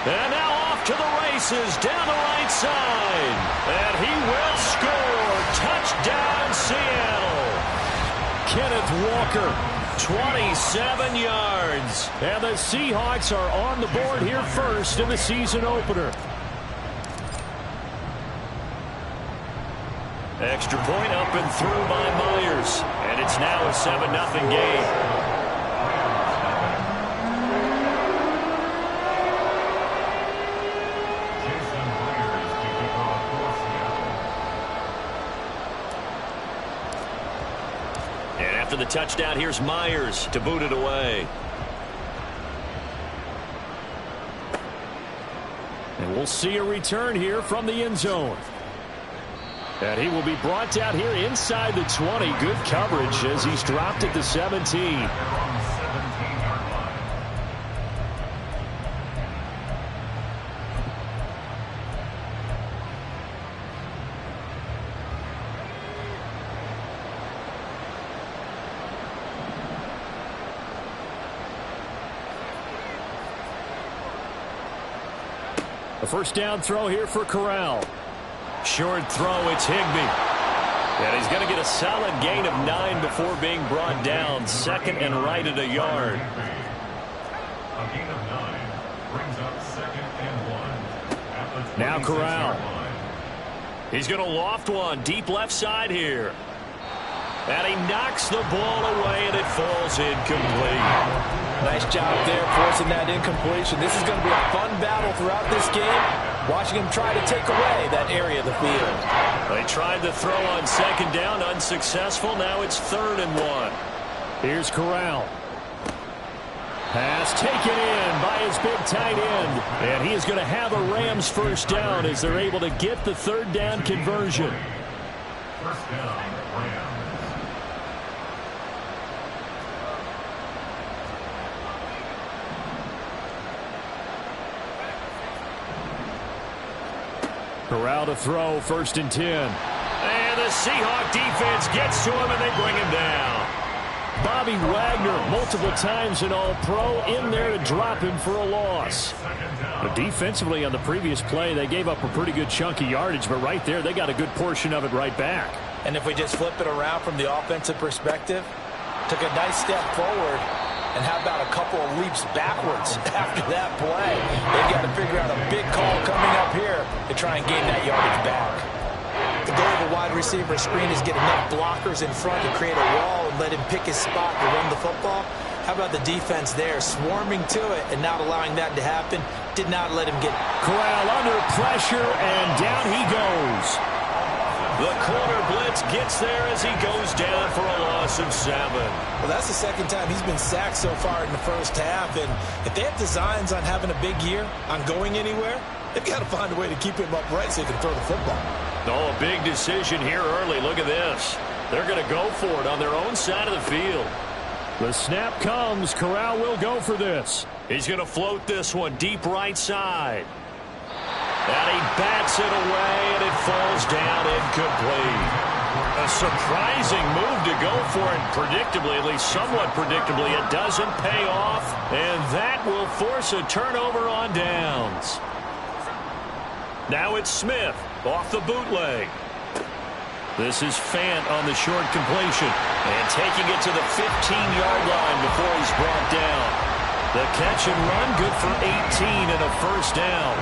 And now off to the races down the right side. And he will score. Touchdown, Seattle. Kenneth Walker, 27 yards. And the Seahawks are on the board here first in the season opener. Extra point up and through by Myers. And it's now a 7-0 game. After the touchdown, here's Myers to boot it away. And we'll see a return here from the end zone. And he will be brought down here inside the 20. Good coverage as he's dropped at the 17. A first down throw here for Corral. Short throw, it's Higbee. And he's going to get a solid gain of 9 before being brought down. Second and right at a yard. A gain of 9 brings up second and 1. Now Corral. He's going to loft one deep left side here. And he knocks the ball away, and it falls incomplete. Nice job there forcing that incompletion. This is going to be a fun battle throughout this game. Watching him try to take away that area of the field. They tried the throw on second down, unsuccessful. Now it's 3rd and 1. Here's Corral. Pass taken in by his big tight end. And he is going to have a Rams first down as they're able to get the 3rd down conversion. First down, Rams. Corral to throw, 1st and 10. And the Seahawk defense gets to him, and they bring him down. Bobby Wagner, multiple times an All-Pro, in there to drop him for a loss. But defensively on the previous play, they gave up a pretty good chunk of yardage, but right there, they got a good portion of it right back. And if we just flip it around from the offensive perspective, took a nice step forward, and how about a couple of leaps backwards after that play? They've got to figure out a big call coming up here to try and gain that yardage back. The goal of a wide receiver screen is get enough blockers in front to create a wall and let him pick his spot to run the football. How about the defense there, swarming to it and not allowing that to happen? Did not let him get. Corral under pressure, and down he goes. The corner blitz gets there as he goes down for a loss of 7. Well, that's the second time he's been sacked so far in the first half. And if they have designs on having a big year, on going anywhere, they've got to find a way to keep him upright so he can throw the football. Oh, a big decision here early. Look at this. They're going to go for it on their own side of the field. The snap comes. Corral will go for this. He's going to float this one deep right side. And he bats it away, and it falls down incomplete. A surprising move to go for it predictably, at least somewhat predictably. It doesn't pay off, and that will force a turnover on downs. Now it's Smith off the bootleg. This is Fant on the short completion, and taking it to the 15-yard line before he's brought down. The catch and run good for 18 and a first down.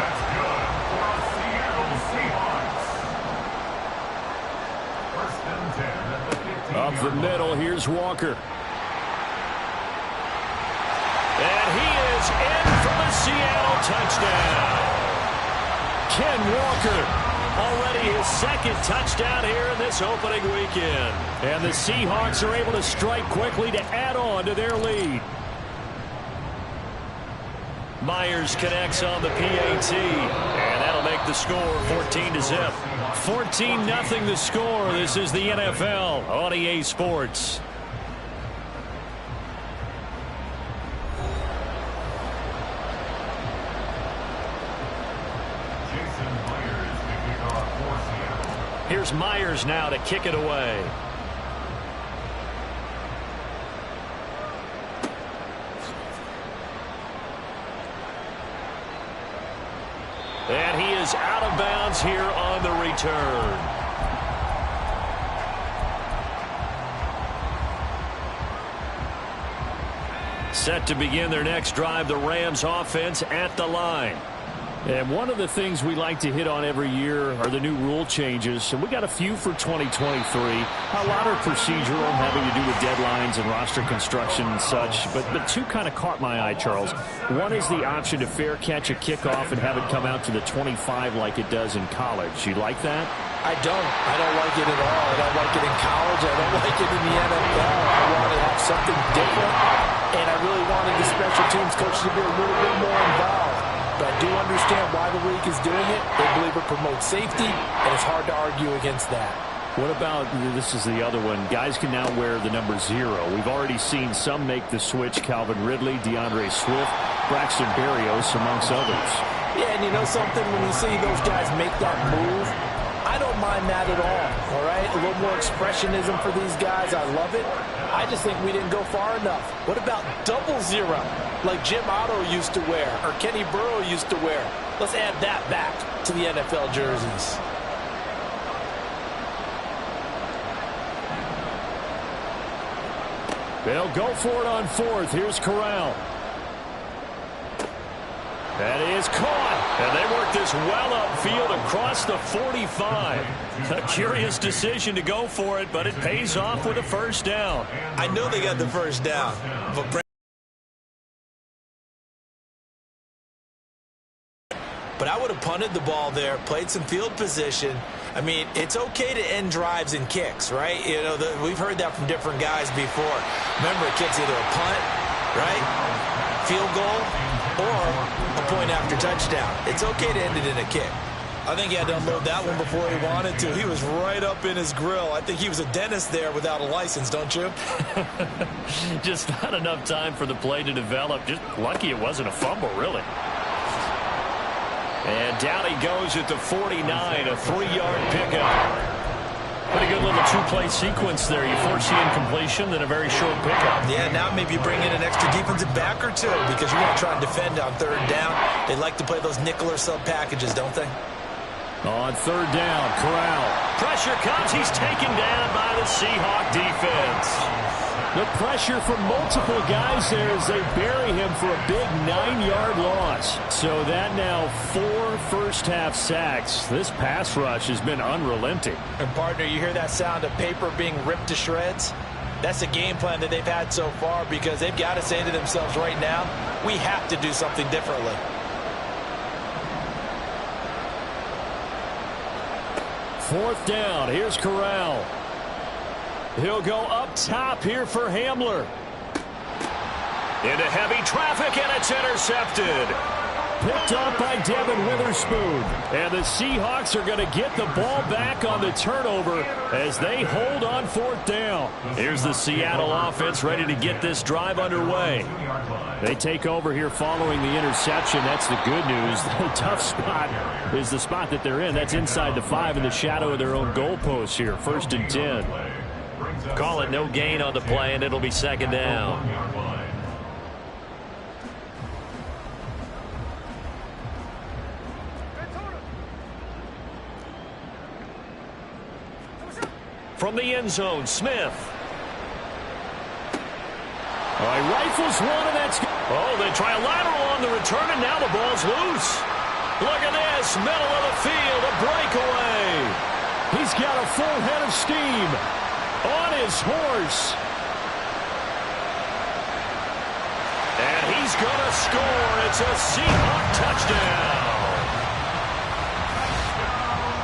Up the middle, here's Walker. And he is in for the Seattle touchdown. Ken Walker, already his 2nd touchdown here in this opening weekend. And the Seahawks are able to strike quickly to add on to their lead. Myers connects on the PAT, and that'll make the score 14-0. 14-0 the score. This is the NFL on EA Sports. Here's Myers now to kick it away. And he is out of bounds here on the return. Set to begin their next drive, the Rams offense at the line. And one of the things we like to hit on every year are the new rule changes. And we got a few for 2023. A lot are procedural, having to do with deadlines and roster construction and such. But two kind of caught my eye, Charles. One is the option to fair catch a kickoff and have it come out to the 25 like it does in college. You like that? I don't like it at all. I don't like it in college. I don't like it in the NFL. I want to have something different. And I really wanted the special teams coach to be a little bit more involved. But I do understand why the league is doing it. They believe it promotes safety, and it's hard to argue against that. What about, this is the other one, guys can now wear the number 0. We've already seen some make the switch, Calvin Ridley, DeAndre Swift, Braxton Berrios, amongst others. Yeah, and you know something, when you see those guys make that move, I don't mind that at all right? A little more expressionism for these guys. I love it. I just think we didn't go far enough. What about 00, like Jim Otto used to wear or Kenny Burrow used to wear? Let's add that back to the NFL jerseys. They'll go for it on 4th. Here's Corral. That is caught. And they work this well upfield across the 45. A curious decision to go for it, but it pays off with a first down. I know they got the first down, but I would have punted the ball there, played some field position. I mean, it's okay to end drives and kicks, right? You know, we've heard that from different guys before. Remember, a kick's either a punt, right, field goal, or a point after touchdown. It's okay to end it in a kick. I think he had to unload that one before he wanted to. He was right up in his grill. I think he was a dentist there without a license, don't you? Just not enough time for the play to develop. Just lucky it wasn't a fumble, really. And down he goes at the 49, a 3-yard pickup. Pretty good little two-play sequence there. You force the incompletion, then a very short pickup. Yeah, now maybe you bring in an extra defensive back or two because you're going to try and defend on 3rd down. They like to play those nickel or sub packages, don't they? On 3rd down, Corral. Pressure comes. He's taken down by the Seahawk defense. The pressure from multiple guys there as they bury him for a big 9-yard loss. So that now 4 first-half sacks. This pass rush has been unrelenting. And, partner, you hear that sound of paper being ripped to shreds? That's the game plan that they've had so far because they've got to say to themselves right now, we have to do something differently. Fourth down. Here's Corral. He'll go up top here for Hamler. Into heavy traffic, and it's intercepted. Picked up by Devin Witherspoon. And the Seahawks are going to get the ball back on the turnover as they hold on 4th down. Here's the Seattle offense ready to get this drive underway. They take over here following the interception. That's the good news. The tough spot is the spot that they're in. That's inside the 5 in the shadow of their own goalpost here. 1st and 10. Call it no gain on the play, and it'll be 2nd down. From the end zone, Smith. All right, rifles one, and that's... Oh, they try a lateral on the return, and now the ball's loose. Look at this, middle of the field, a breakaway. He's got a full head of steam on his horse. And he's going to score. It's a Seahawk touchdown.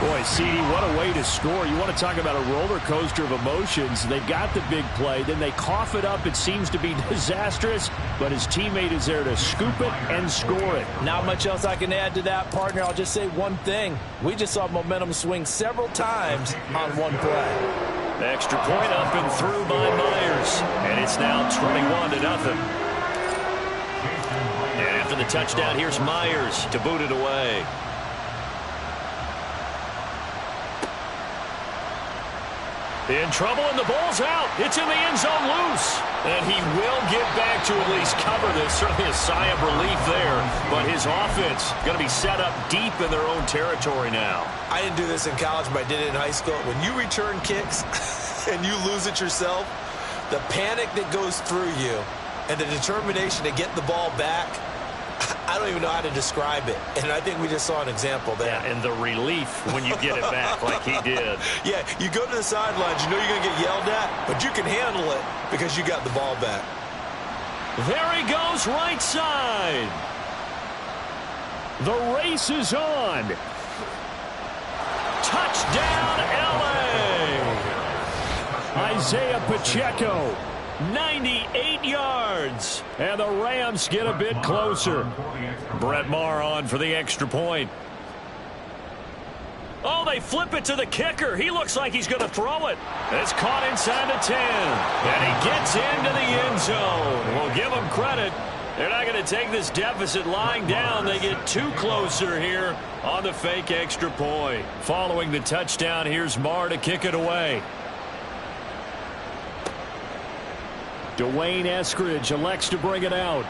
Boy, CD, what a way to score. You want to talk about a roller coaster of emotions. They got the big play, then they cough it up. It seems to be disastrous, but his teammate is there to scoop it and score it. Not much else I can add to that, partner. I'll just say one thing. We just saw momentum swing several times on one play. Extra point up and through by Myers, and it's now 21-0. And after the touchdown, here's Myers to boot it away. In trouble, and the ball's out. It's in the end zone loose. And he will get back to at least cover this. Certainly a sigh of relief there. But his offense going to be set up deep in their own territory now. I didn't do this in college, but I did it in high school. When you return kicks and you lose it yourself, the panic that goes through you and the determination to get the ball back, I don't even know how to describe it. And I think we just saw an example there. Yeah, and the relief when you get it back like he did. Yeah, you go to the sidelines, you know you're going to get yelled at, but you can handle it because you got the ball back. There he goes, right side. The race is on. Touchdown, L.A. Isaiah Pacheco. 98 yards. And the Rams get a bit closer. Brett Maher on for the extra point. Oh, they flip it to the kicker. He looks like he's going to throw it. It's caught inside the 10. And he gets into the end zone. We'll give him credit. They're not going to take this deficit lying down. They get too closer here on the fake extra point. Following the touchdown, here's Maher to kick it away. Dwayne Eskridge elects to bring it out.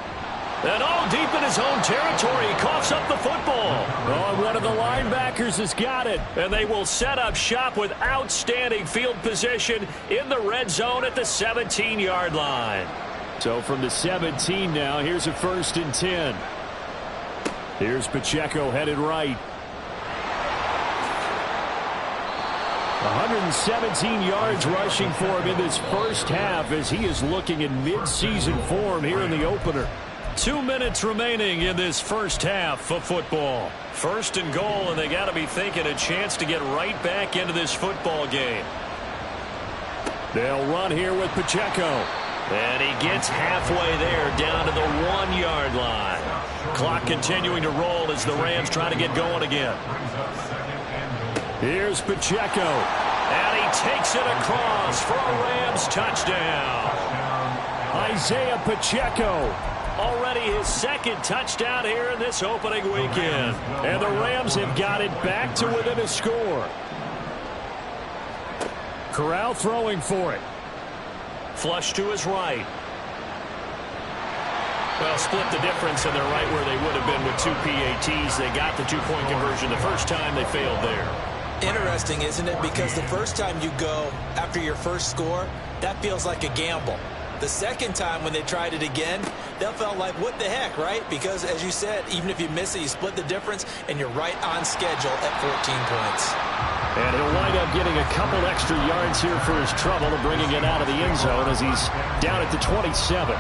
And all deep in his own territory, he coughs up the football. Oh, one of the linebackers has got it. And they will set up shop with outstanding field position in the red zone at the 17-yard line. So from the 17 now, here's a 1st and 10. Here's Pacheco headed right. 117 yards rushing for him in this first half as he is looking in mid-season form here in the opener. 2 minutes remaining in this first half of football. 1st and goal, and they got to be thinking a chance to get right back into this football game. They'll run here with Pacheco. And he gets halfway there down to the 1-yard line. Clock continuing to roll as the Rams try to get going again. Here's Pacheco, and he takes it across for a Rams touchdown. Isaiah Pacheco, already his 2nd touchdown here in this opening weekend. And the Rams have got it back to within a score. Corral throwing for it. Flush to his right. Well, split the difference, and they're right where they would have been with 2 PATs. They got the 2-point conversion the first time. They failed there. Interesting, isn't it? Because the first time you go after your first score, that feels like a gamble. The second time when they tried it again, that felt like, what the heck, right? Because, as you said, even if you miss it, you split the difference, and you're right on schedule at 14 points. And he'll wind up getting a couple extra yards here for his trouble of bringing it out of the end zone as he's down at the 27.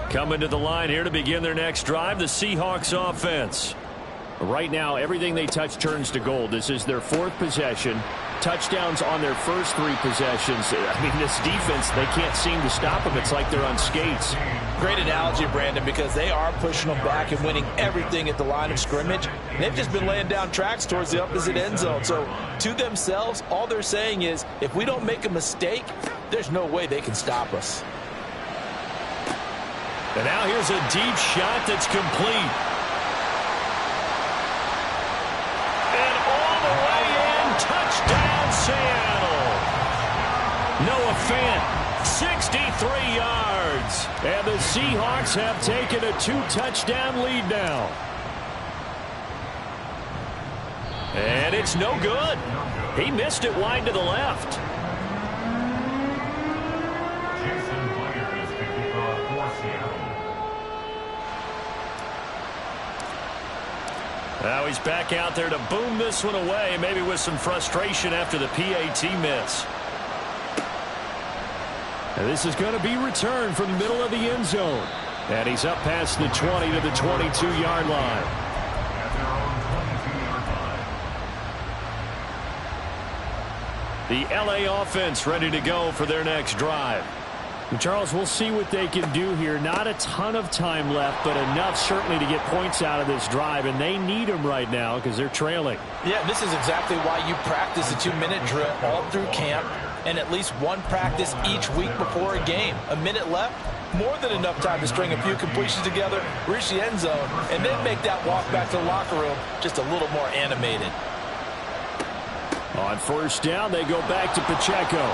Coming to the line here to begin their next drive, the Seahawks offense. Right now, everything they touch turns to gold. This is their 4th possession. Touchdowns on their first 3 possessions. I mean, this defense, they can't seem to stop them. It's like they're on skates. Great analogy, Brandon, because they are pushing them back and winning everything at the line of scrimmage. They've just been laying down tracks towards the opposite end zone. So, to themselves, all they're saying is, if we don't make a mistake, there's no way they can stop us. And now here's a deep shot that's complete. And all the way in, touchdown Seattle. Noah Fant, 63 yards. And the Seahawks have taken a 2-touchdown lead now. And it's no good. He missed it wide to the left. Now he's back out there to boom this one away, maybe with some frustration after the PAT miss. And this is going to be returned from the middle of the end zone. And he's up past the 20 to the 22-yard line. The LA offense ready to go for their next drive. Charles, we'll see what they can do here. Not a ton of time left, but enough certainly to get points out of this drive, and they need them right now because they're trailing. Yeah, this is exactly why you practice a 2-minute drill all through camp. and at least one practice each week before a game. A minute left, more than enough time to string a few completions together, reach the end zone, and then make that walk back to the locker room just a little more animated. On first down, they go back to Pacheco.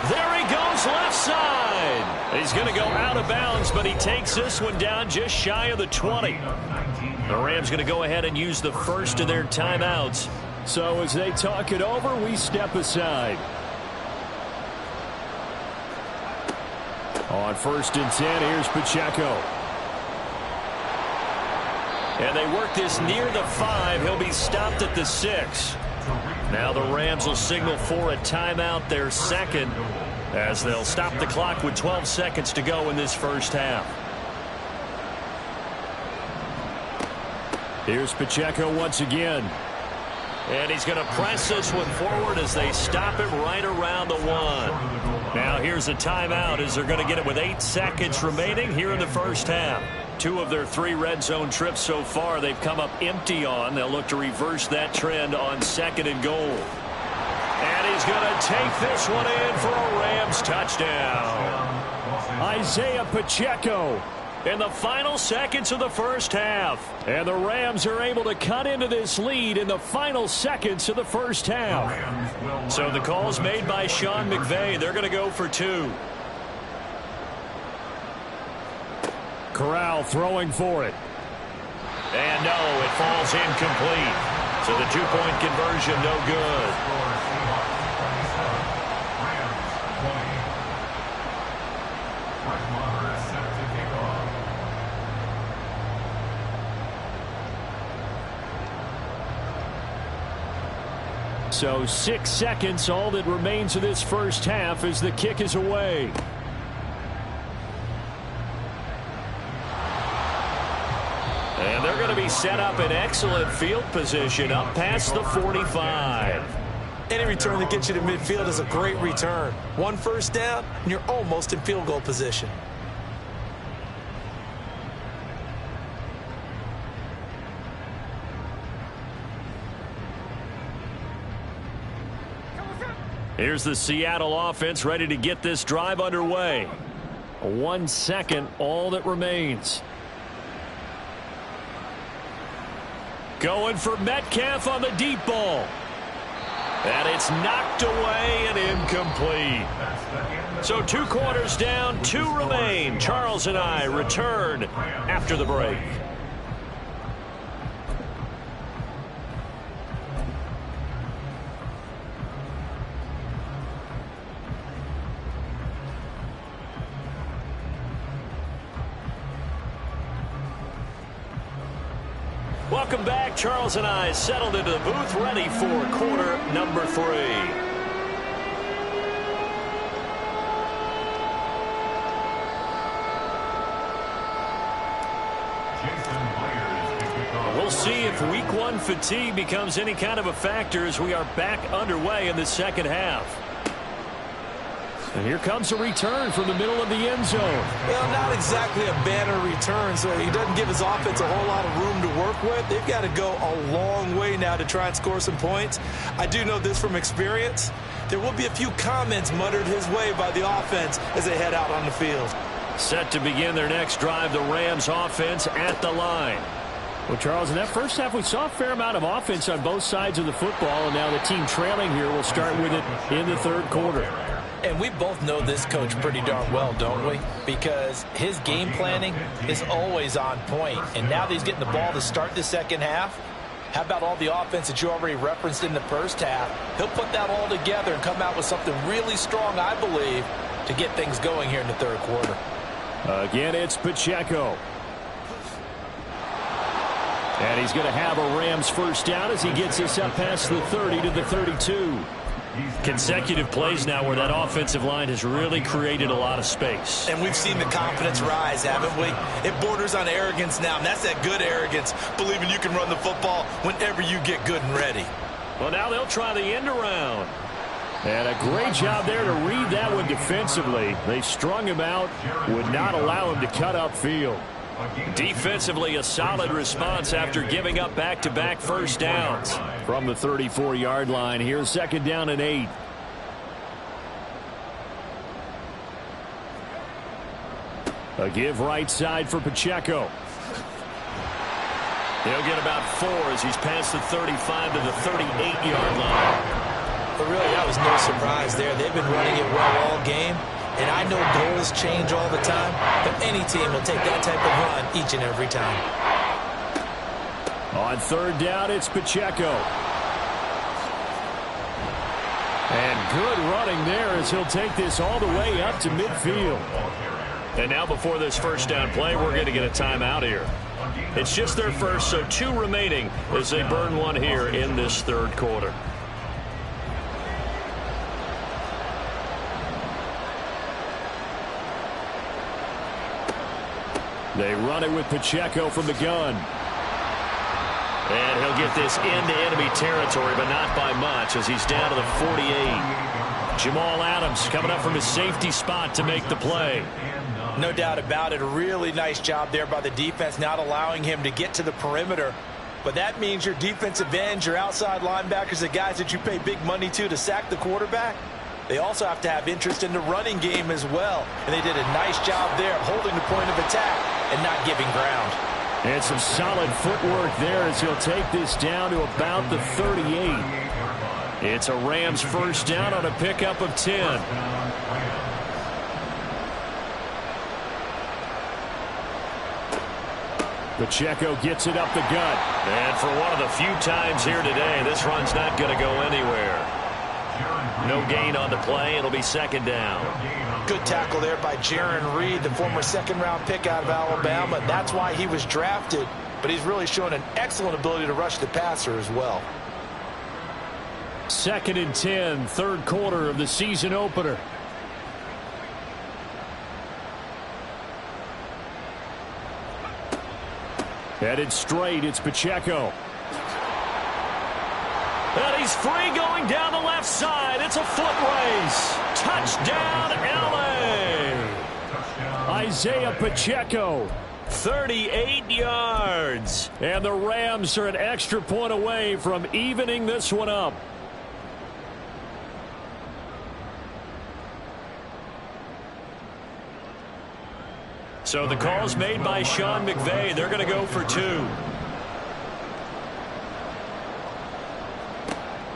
There he goes, left side. He's going to go out of bounds, but he takes this one down just shy of the 20. The Rams going to go ahead and use the first of their timeouts. So as they talk it over, we step aside. On first and 10, here's Pacheco. And they work this near the 5. He'll be stopped at the 6. Now the Rams will signal for a timeout, their second, as they'll stop the clock with 12 seconds to go in this first half. Here's Pacheco once again. And he's going to press this one forward as they stop it right around the 1. Now here's a timeout as they're going to get it with 8 seconds remaining here in the first half. 2 of their 3 red zone trips so far they've come up empty on. They'll look to reverse that trend on 2nd and goal. And he's going to take this one in for a Rams touchdown. Isaiah Pacheco in the final seconds of the first half. And the Rams are able to cut into this lead in the final seconds of the first half. So the call's made by Sean McVay. They're going to go for 2. Corral throwing for it. And no, it falls incomplete. So the 2-point conversion no good. So 6 seconds, all that remains of this first half as the kick is away. And they're going to be set up in excellent field position up past the 45. Any return that gets you to midfield is a great return. 1 first down, and you're almost in field goal position. Here's the Seattle offense ready to get this drive underway. 1 second, all that remains. Going for Metcalf on the deep ball. And it's knocked away and incomplete. So 2 quarters down, 2 remain. Charles and I return after the break. Welcome back. Charles and I settled into the booth, ready for quarter number 3. We'll see if week 1 fatigue becomes any kind of a factor as we are back underway in the second half. And here comes a return from the middle of the end zone. Well, not exactly a banner return, so he doesn't give his offense a whole lot of room to work with. They've got to go a long way now to try and score some points. I do know this from experience. There will be a few comments muttered his way by the offense as they head out on the field. Set to begin their next drive, the Rams offense at the line. Well, Charles, in that first half, we saw a fair amount of offense on both sides of the football, and now the team trailing here will start with it in the third quarter. And we both know this coach pretty darn well, don't we? Because his game planning is always on point. And now that he's getting the ball to start the second half, how about all the offense that you already referenced in the first half? He'll put that all together and come out with something really strong, I believe, to get things going here in the third quarter. Again, it's Pacheco. And he's going to have a Rams first down as he gets us up past the 30 to the 32. Consecutive plays now where that offensive line has really created a lot of space. And we've seen the confidence rise, haven't we? It borders on arrogance now, and that's that good arrogance, believing you can run the football whenever you get good and ready. Well, now they'll try the end around. And a great job there to read that one defensively. They strung him out, would not allow him to cut upfield. Defensively, a solid response after giving up back-to-back first downs. From the 34-yard line, here's 2nd down and 8. A give right side for Pacheco. He'll get about 4 as he's past the 35 to the 38-yard line. But really, that was no surprise there. They've been running it well all game. And I know goals change all the time, but any team will take that type of run each and every time. On third down, it's Pacheco. And good running there as he'll take this all the way up to midfield. And now before this first down play, we're going to get a timeout here. It's just their first, so 2 remaining as they burn one here in this third quarter. They run it with Pacheco from the gun. And he'll get this into enemy territory, but not by much as he's down to the 48. Jamal Adams coming up from his safety spot to make the play. No doubt about it. A really nice job there by the defense, not allowing him to get to the perimeter. But that means your defensive ends, your outside linebackers, the guys that you pay big money to sack the quarterback, they also have to have interest in the running game as well. And they did a nice job there of holding the point of attack and not giving ground. And some solid footwork there as he'll take this down to about the 38. It's a Rams first down on a pickup of 10. Pacheco gets it up the gut. And for one of the few times here today, this run's not going to go anywhere. No gain on the play. It'll be second down. Good tackle there by Jaron Reed, the former second-round pick out of Alabama. That's why he was drafted, but he's really shown an excellent ability to rush the passer as well. Second and 10, third quarter of the season opener. Headed straight, it's Pacheco. And he's free going down the left side. It's a foot race. Touchdown, L.A. Isaiah Pacheco, 38 yards. And the Rams are an extra point away from evening this one up. So the call's made by Sean McVay. They're going to go for 2.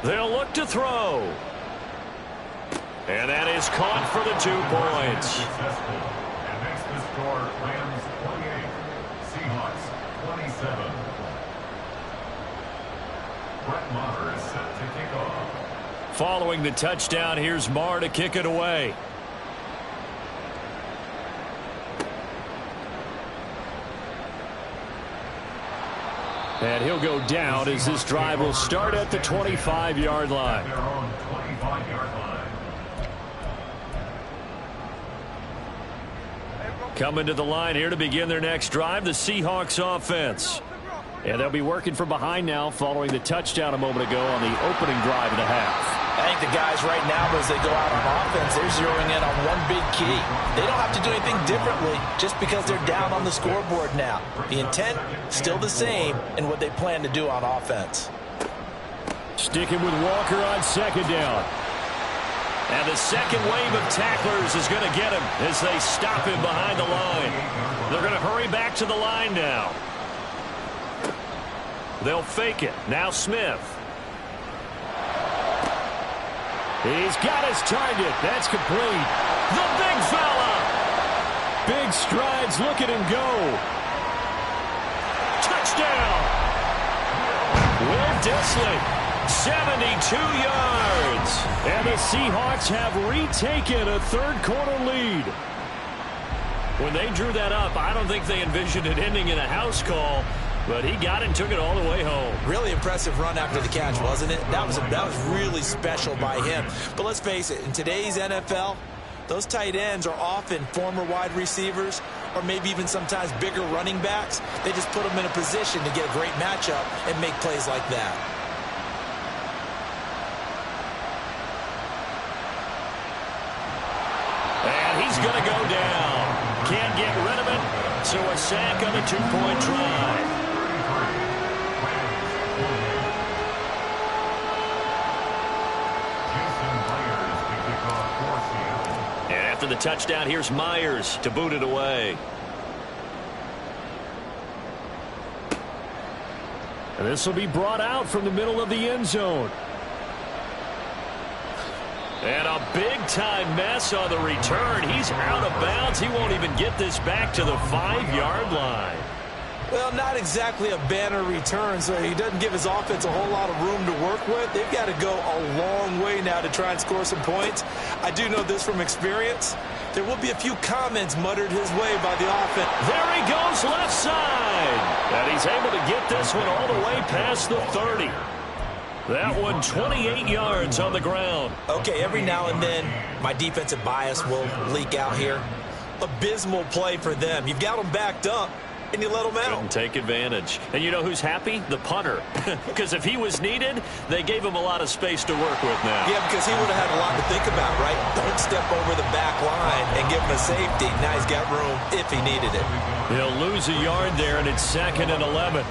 They'll look to throw. And that is caught for the 2 points. Successful. And makes the score Rams 28, Seahawks 27. Brett Maher is set to kick off. Following the touchdown, here's Maher to kick it away. And he'll go down as this drive will start at the 25-yard line. Their own 25-yard line. Coming to the line here to begin their next drive, the Seahawks offense. And they'll be working from behind now following the touchdown a moment ago on the opening drive of the half. I think the guys right now, as they go out on offense, they're zeroing in on one big key. They don't have to do anything differently just because they're down on the scoreboard now. The intent, still the same in what they plan to do on offense. Sticking with Walker on second down. And the second wave of tacklers is going to get him as they stop him behind the line. They're going to hurry back to the line now. They'll fake it. Now Smith. He's got his target. That's complete. The big fella. Big strides. Look at him go. Touchdown. Will Dissly, 72 yards. And the Seahawks have retaken a third quarter lead. When they drew that up, I don't think they envisioned it ending in a house call. But he got it and took it all the way home. Really impressive run after the catch, wasn't it? That was really special by him. But let's face it, in today's NFL, those tight ends are often former wide receivers or maybe even sometimes bigger running backs. They just put them in a position to get a great matchup and make plays like that. And he's going to go down. Can't get rid of it. So a sack on the 2-point try. And after the touchdown, here's Myers to boot it away. And this will be brought out from the middle of the end zone. And a big-time mess on the return. He's out of bounds. He won't even get this back to the 5-yard line. Well, not exactly a banner return, so he doesn't give his offense a whole lot of room to work with. They've got to go a long way now to try and score some points. I do know this from experience. There will be a few comments muttered his way by the offense. There he goes left side. And he's able to get this one all the way past the 30. That one 28 yards on the ground. Okay, every now and then my defensive bias will leak out here. Abysmal play for them. You've got them backed up, and you let them out. Couldn't take advantage. And you know who's happy? The punter. Because if he was needed, they gave him a lot of space to work with now. Yeah, because he would have had a lot to think about, right? Don't step over the back line and give him a safety. Now he's got room if he needed it. He'll lose a yard there, and it's 2nd and 11.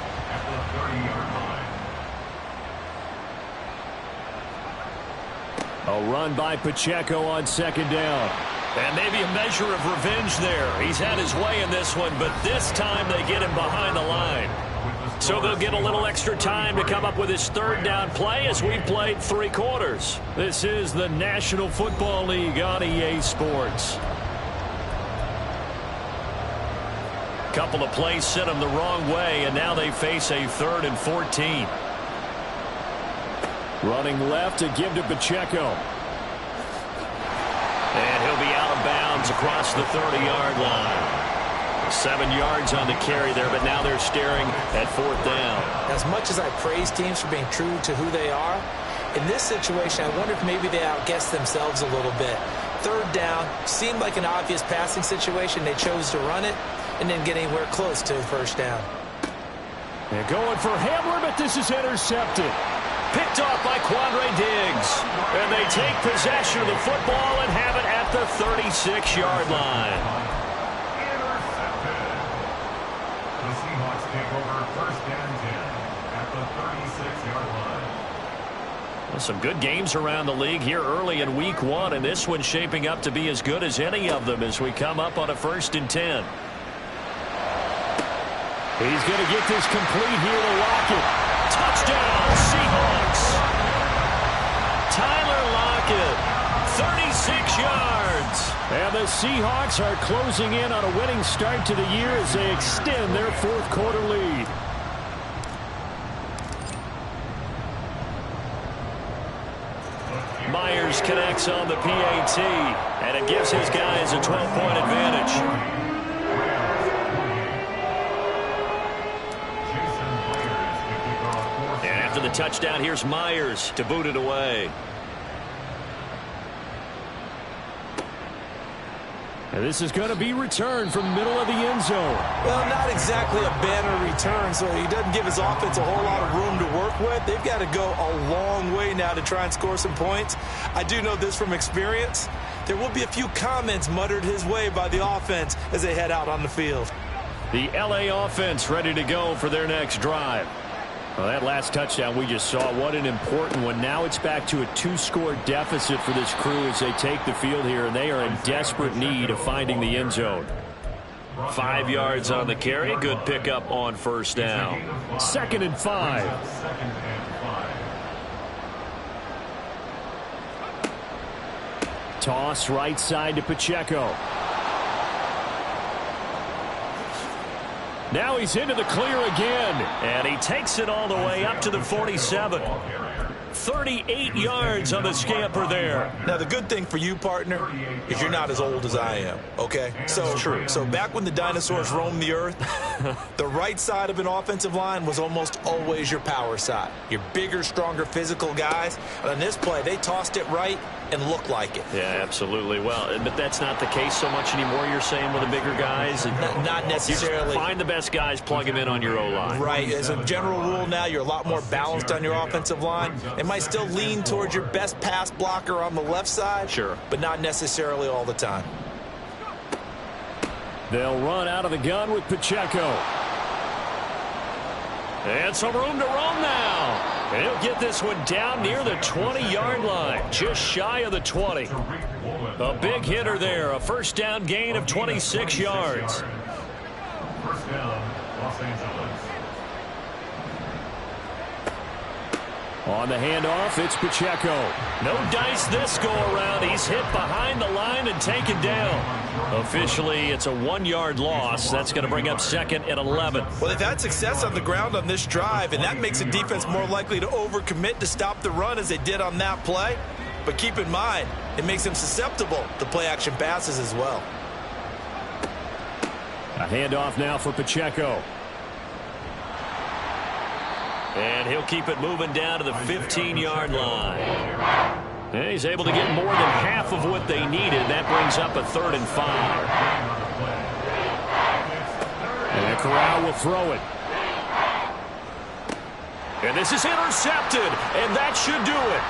A run by Pacheco on 2nd down. And maybe a measure of revenge there. He's had his way in this one, but this time they get him behind the line. So they'll get a little extra time to come up with his 3rd down play as we've played 3 quarters. This is the National Football League on EA Sports. Couple of plays sent them the wrong way, and now they face a 3rd and 14. Running left to give to Pacheco. And he'll be out of bounds across the 30-yard line. 7 yards on the carry there, but now they're staring at 4th down. As much as I praise teams for being true to who they are, in this situation, I wonder if maybe they outguessed themselves a little bit. 3rd down seemed like an obvious passing situation. They chose to run it and didn't get anywhere close to 1st down. They're going for Hamler, but this is intercepted. Picked off by Quandre Diggs. And they take possession of the football and have it at the 36-yard line. Intercepted. The Seahawks take over 1st and 10 at the 36-yard line. Well, some good games around the league here early in week 1, and this one's shaping up to be as good as any of them as we come up on a 1st and 10. He's going to get this complete here to Lockett. Touchdown, Seahawks. Tyler Lockett, 36 yards. And the Seahawks are closing in on a winning start to the year as they extend their 4th quarter lead. Myers connects on the PAT, and it gives his guys a 12-point advantage. To the touchdown, here's Myers to boot it away. And this is going to be returned from the middle of the end zone. Well, not exactly a banner return, so he doesn't give his offense a whole lot of room to work with. They've got to go a long way now to try and score some points. I do know this from experience. There will be a few comments muttered his way by the offense as they head out on the field. The LA offense ready to go for their next drive. Well, that last touchdown we just saw, what an important one. Now it's back to a 2-score deficit for this crew as they take the field here, and they are in desperate need of finding the end zone. 5 yards on the carry. Good pickup on 1st down. 2nd and 5. Toss right side to Pacheco. Now he's into the clear again, and he takes it all the way up to the 47. 38 yards on the scamper there. Now, the good thing for you, partner, is you're not as old as I am, okay? So true. So back when the dinosaurs roamed the earth, the right side of an offensive line was almost always your power side. Your bigger, stronger, physical guys. And on this play, they tossed it right and looked like it. Yeah, absolutely. Well, but that's not the case so much anymore, you're saying, with the bigger guys? Not necessarily. You just find the best guys, plug them in on your O-line. Right. As a general rule now, you're a lot more balanced on your offensive line. It might still lean towards your best pass blocker on the left side. Sure. But not necessarily all the time. They'll run out of the gun with Pacheco. And some room to roam now. And he'll get this one down near the 20-yard line, just shy of the 20. A big hitter there, a 1st down gain of 26 yards. 1st down, Los Angeles. On the handoff, it's Pacheco. No dice this go-around. He's hit behind the line and taken down. Officially, it's a 1-yard loss. That's going to bring up 2nd and 11. Well, they've had success on the ground on this drive, and that makes the defense more likely to overcommit to stop the run as they did on that play. But keep in mind, it makes them susceptible to play-action passes as well. A handoff now for Pacheco. And he'll keep it moving down to the 15-yard line. And he's able to get more than half of what they needed. That brings up a 3rd and 5. And Corral will throw it. And this is intercepted. And that should do it.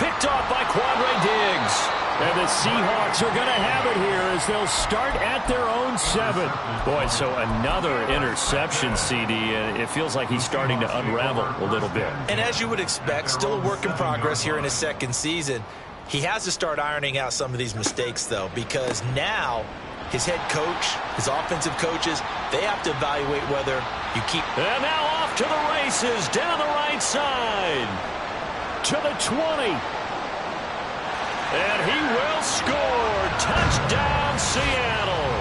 Picked off by Quandre Diggs. And the Seahawks are going to have it here as they'll start at their own 7. Boy, so another interception, CD, and it feels like he's starting to unravel a little bit. And as you would expect, still a work in progress here in his 2nd season. He has to start ironing out some of these mistakes, though, because now his head coach, his offensive coaches, they have to evaluate whether you keep. And now off to the races, down the right side, to the 20. And he will score. Touchdown, Seattle.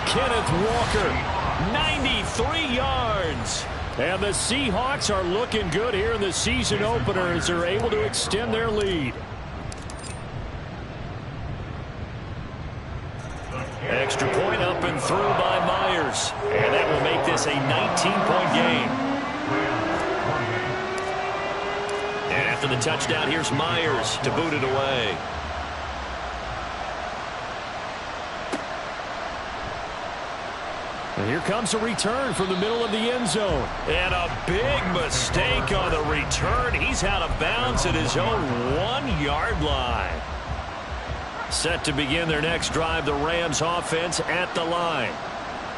Kenneth Walker, 93 yards. And the Seahawks are looking good here in the season opener as they're able to extend their lead. Extra point up and through by Myers. And that will make this a 19-point game. And after the touchdown, here's Myers to boot it away. And here comes a return from the middle of the end zone. And a big mistake on the return. He's out of bounds at his own 1-yard line. Set to begin their next drive, the Rams offense at the line.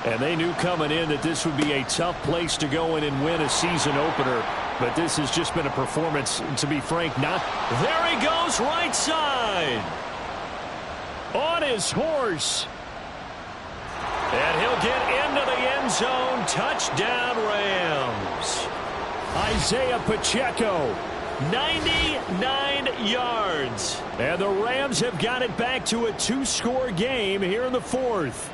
And they knew coming in that this would be a tough place to go in and win a season opener. But this has just been a performance, to be frank, not. There he goes, right side. On his horse. And he'll get into the end zone. Touchdown, Rams. Isaiah Pacheco, 99 yards. And the Rams have got it back to a 2-score game here in the 4th.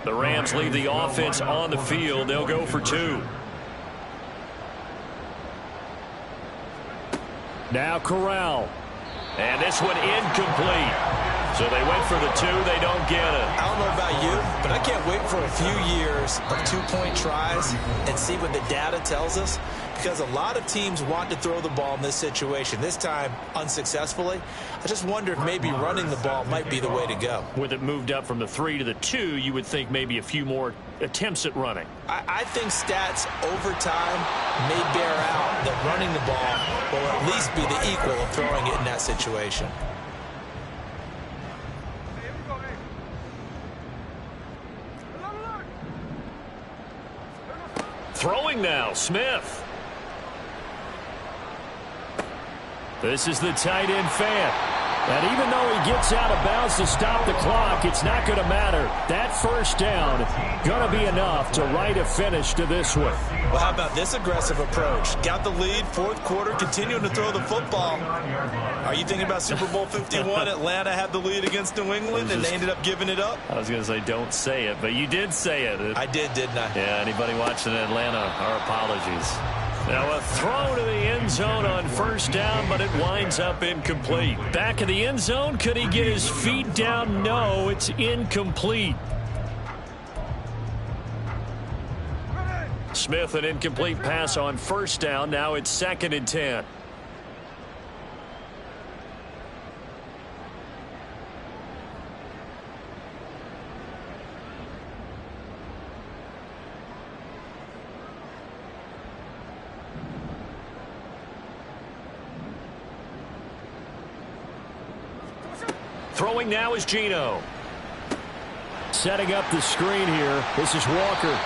The Rams leave the offense on the field. They'll go for 2. Now Corral. And this one incomplete. So they went for the 2. They don't get it. I don't know about you, but I can't wait for a few years of 2-point tries and see what the data tells us, because a lot of teams want to throw the ball in this situation. This time, unsuccessfully. I just wonder if maybe running the ball might be the way to go. With it moved up from the 3 to the 2, you would think maybe a few more attempts at running. I think stats over time may bear out that running the ball will at least be the equal of throwing it in that situation. Throwing now, Smith. This is the tight end fan. And even though he gets out of bounds to stop the clock, it's not going to matter. That first down going to be enough to write a finish to this one. Well, how about this aggressive approach? Got the lead, 4th quarter, continuing to throw the football. Are you thinking about Super Bowl 51? Atlanta had the lead against New England, and they ended up giving it up? I was going to say don't say it, but you did say it. I did, didn't I? Yeah, anybody watching Atlanta, our apologies. Now a throw to the end zone on first down, but it winds up incomplete. Back in the end zone, could he get his feet down? No, it's incomplete. Smith, an incomplete pass on first down. Now it's 2nd and 10. Throwing now is Geno. Setting up the screen here. This is Walker.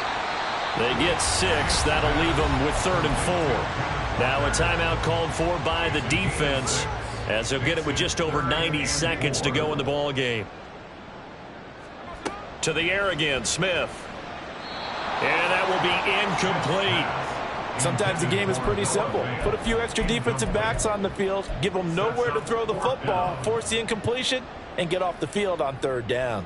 They get 6. That'll leave them with 3rd and 4. Now a timeout called for by the defense, as they'll get it with just over 90 seconds to go in the ball game. To the air again, Smith. And that will be incomplete. Sometimes the game is pretty simple. Put a few extra defensive backs on the field, give them nowhere to throw the football, force the incompletion, and get off the field on third down.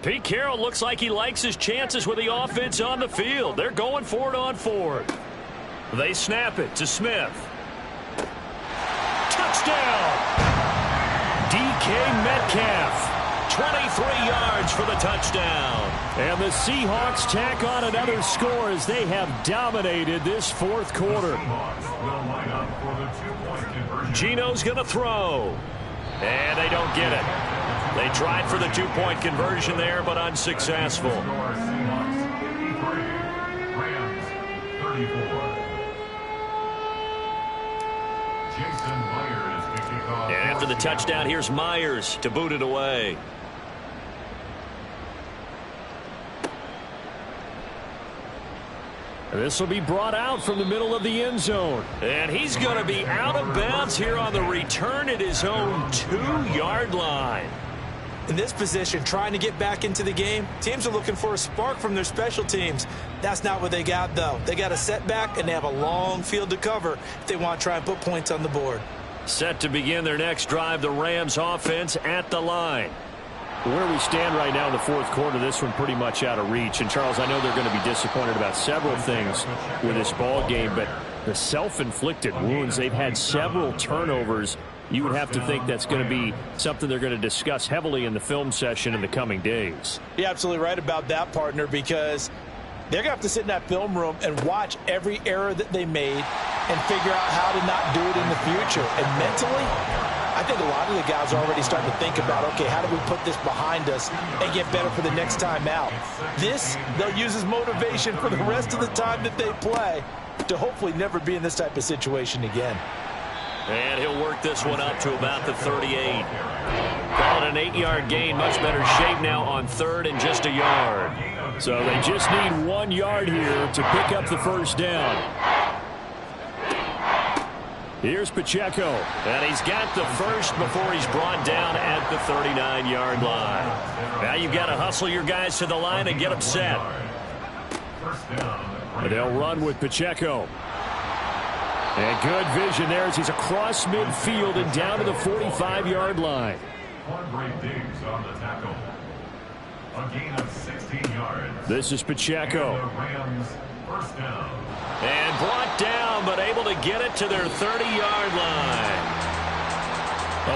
Pete Carroll looks like he likes his chances with the offense on the field. They're going for it on fourth. They snap it to Smith. Touchdown! DK Metcalf, 23 yards for the touchdown. And the Seahawks tack on another score as they have dominated this fourth quarter. Geno's going to throw. And they don't get it. They tried for the two-point conversion there, but unsuccessful. And after the touchdown, here's Myers to boot it away. This will be brought out from the middle of the end zone. And he's going to be out of bounds here on the return at his own 2-yard line. In this position, trying to get back into the game, teams are looking for a spark from their special teams. That's not what they got, though. They got a setback, and they have a long field to cover if they want to try and put points on the board. Set to begin their next drive, the Rams offense at the line. Where we stand right now in the fourth quarter, this one pretty much out of reach. And, Charles, I know they're going to be disappointed about several things with this ball game, but the self-inflicted wounds, they've had several turnovers. You would have to think that's going to be something they're going to discuss heavily in the film session in the coming days. You're absolutely right about that, partner, because they're going to have to sit in that film room and watch every error that they made and figure out how to not do it in the future. And mentally, I think a lot of the guys are already starting to think about, okay, how do we put this behind us and get better for the next time out? This, they'll use as motivation for the rest of the time that they play to hopefully never be in this type of situation again. And he'll work this one up to about the 38. Call it an 8-yard gain. Much better shape now on third and just a yard. So they just need 1 yard here to pick up the first down. Here's Pacheco. And he's got the first before he's brought down at the 39-yard line. Now you've got to hustle your guys to the line and get them set. They'll run with Pacheco. And good vision there as he's across midfield and down to the 45-yard line. On the tackle. A gain of 16 yards. This is Pacheco. And the Rams first down. And brought down, but able to get it to their 30-yard line.